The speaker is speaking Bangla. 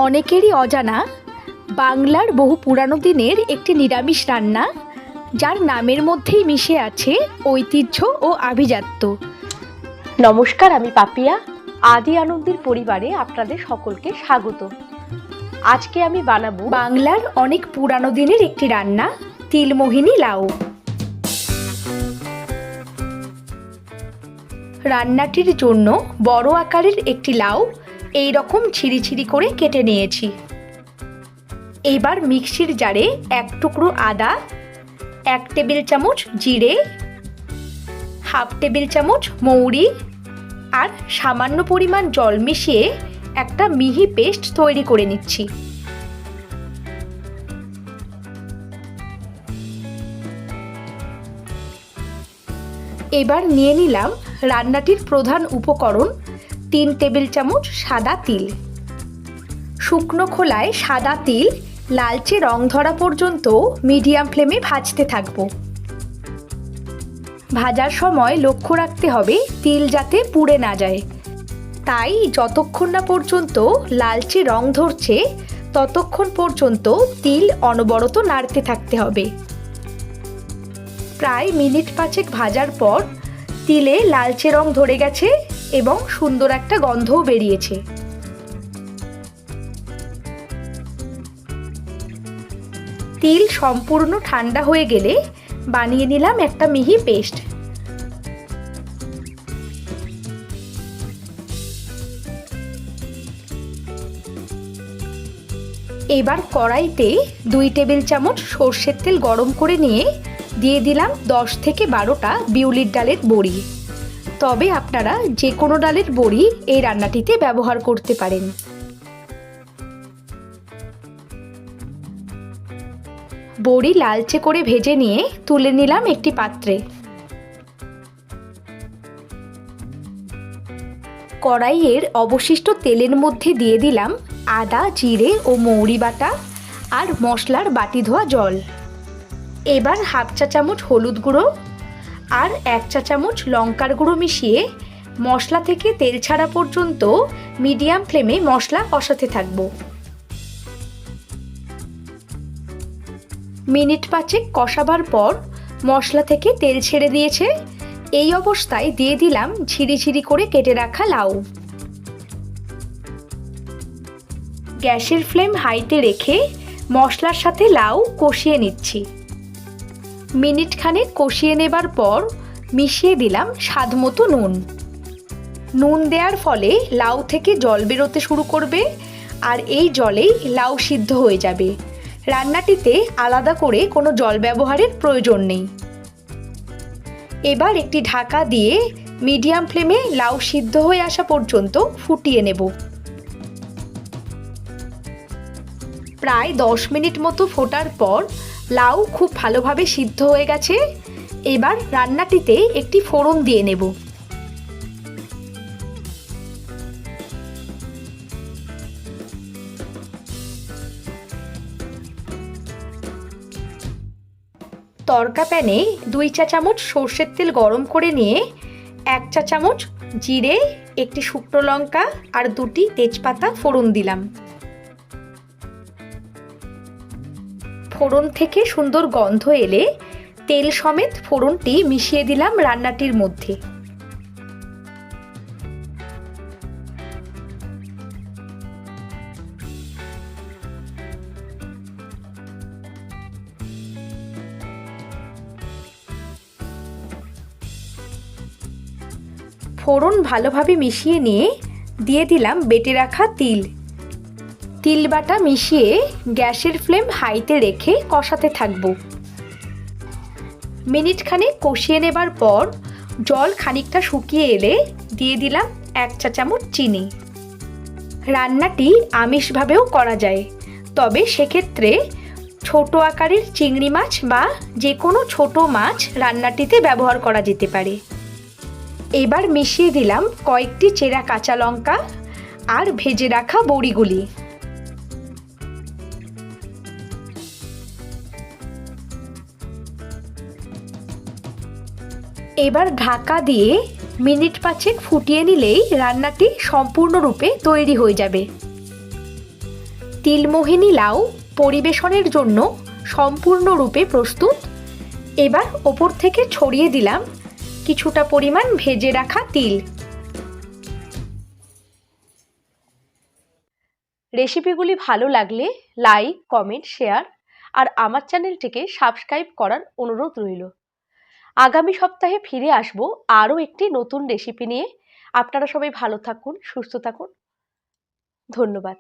অনেকেরই অজানা বাংলার বহু পুরানো দিনের একটি নিরামিষ রান্না, যার নামের মধ্যেই মিশে আছে ঐতিহ্য ও আভিজাত্য। নমস্কার, আমি পাপিয়া। আদি আনন্দের পরিবারে আপনাদের সকলকে স্বাগত। আজকে আমি বানাবো বাংলার অনেক পুরানো দিনের একটি রান্না, তিল মোহিনী লাউ। রান্নাটির জন্য বড় আকারের একটি লাউ এই রকম ছিঁড়ি ছিঁড়ি করে কেটে নিয়েছি। এবার মিক্সির জারে এক টুকরো আদা, 1 টেবিল চামচ জিরে, 1/2 টেবিল চামচ মৌরি আর সামান্য পরিমাণ জল মিশিয়ে একটা মিহি পেস্ট তৈরি করে নিচ্ছি। এবার নিয়ে নিলাম রান্নাটির প্রধান উপকরণ 3 টেবিল চামচ সাদা তিল। শুকনো খোলায় সাদা তিল লালচে রং ধরা পর্যন্ত মিডিয়াম ফ্লেমে ভাজতে থাকব। ভাজার সময় লক্ষ্য রাখতে হবে তিল যাতে পুড়ে না যায়, তাই যতক্ষণ না পর্যন্ত লালচে রং ধরছে ততক্ষণ পর্যন্ত তিল অনবরত নাড়তে থাকতে হবে। প্রায় মিনিট 5 ভাজার পর তিলে লালচে রং ধরে গেছে এবং সুন্দর একটা গন্ধও বেরিয়েছে। তিল সম্পূর্ণ ঠান্ডা হয়ে গেলে বানিয়ে নিলাম একটা মিহি পেস্ট। এবার কড়াইতে 2 টেবিল চামচ সর্ষের তেল গরম করে নিয়ে দিয়ে দিলাম 10 থেকে 12টা বিউলির ডালের বড়ি। তবে আপনারা যে কোনো ডালের বড়ি এই রান্নাটিতে ব্যবহার করতে পারেন। বড়ি লালচে করে ভেজে নিয়ে তুলে নিলাম একটি পাত্রে। কড়াইয়ের অবশিষ্ট তেলের মধ্যে দিয়ে দিলাম আদা, জিরে ও মৌরি বাটা আর মশলার বাটি ধোয়া জল। এবার 1/2 চা চামচ হলুদ গুঁড়ো আর 1 চা চামচ লঙ্কার গুঁড়ো মিশিয়ে মশলা থেকে তেল ছাড়া পর্যন্ত মিডিয়াম ফ্লেমে মশলা কষাতে থাকব। মিনিট 5 কষাবার পর মশলা থেকে তেল ছেড়ে দিয়েছে। এই অবস্থায় দিয়ে দিলাম ঝিরি ঝিরি করে কেটে রাখা লাউ। গ্যাসের ফ্লেম হাইতে রেখে মশলার সাথে লাউ কষিয়ে নিচ্ছি। মিনিট খানেক কষিয়ে নেবার পর মিশিয়ে দিলাম স্বাদমতো নুন। নুন দেওয়ার ফলে লাউ থেকে জল বেরোতে শুরু করবে আর এই জলেই লাউ সিদ্ধ হয়ে যাবে। রান্নাটিতে আলাদা করে কোনো জল ব্যবহারের প্রয়োজন নেই। এবার একটি ঢাকা দিয়ে মিডিয়াম ফ্লেমে লাউ সিদ্ধ হয়ে আসা পর্যন্ত ফুটিয়ে নেব। প্রায় 10 মিনিট মতো ফোটার পর লাউ খুব ভালোভাবে সিদ্ধ হয়ে গেছে। এবার রান্নাটিতে একটি ফোড়ন দিয়ে নেব। তড়কা প্যানে 2 চা চামচ সর্ষের তেল গরম করে নিয়ে 1 চা চামচ জিরে, একটি শুকনো লঙ্কা আর 2টি তেজপাতা ফোড়ন দিলাম। ফোড়ন থেকে সুন্দর গন্ধ এলে তেল সমেত ফোড়নটি মিশিয়ে দিলাম রান্নাটির মধ্যে। ফোড়ন ভালোভাবে মিশিয়ে নিয়ে দিয়ে দিলাম বেটে রাখা তিল। তিল বাটা মিশিয়ে গ্যাসের ফ্লেম হাইতে রেখে কষাতে থাকব। মিনিট খানেক কষিয়ে নেবার পর জল খানিকটা শুকিয়ে এলে দিয়ে দিলাম 1 চা চামচ চিনি। রান্নাটি আমিষভাবেও করা যায়, তবে সেক্ষেত্রে ছোট আকারের চিংড়ি মাছ বা যে কোনো ছোট মাছ রান্নাটিতে ব্যবহার করা যেতে পারে। এবার মিশিয়ে দিলাম কয়েকটি চেরা কাঁচা লঙ্কা আর ভেজে রাখা বড়িগুলি। এবার ঢাকা দিয়ে মিনিট 5 ফুটিয়ে নিলেই রান্নাটি সম্পূর্ণরূপে তৈরি হয়ে যাবে। তিলমোহিনী লাউ পরিবেশনের জন্য সম্পূর্ণরূপে প্রস্তুত। এবার ওপর থেকে ছড়িয়ে দিলাম কিছুটা পরিমাণ ভেজে রাখা তিল। রেসিপিগুলি ভালো লাগলে লাইক, কমেন্ট, শেয়ার আর আমার চ্যানেলটিকে সাবস্ক্রাইব করার অনুরোধ রইল। আগামী সপ্তাহে ফিরে আসব আরও একটি নতুন রেসিপি নিয়ে। আপনারা সবাই ভালো থাকুন, সুস্থ থাকুন। ধন্যবাদ।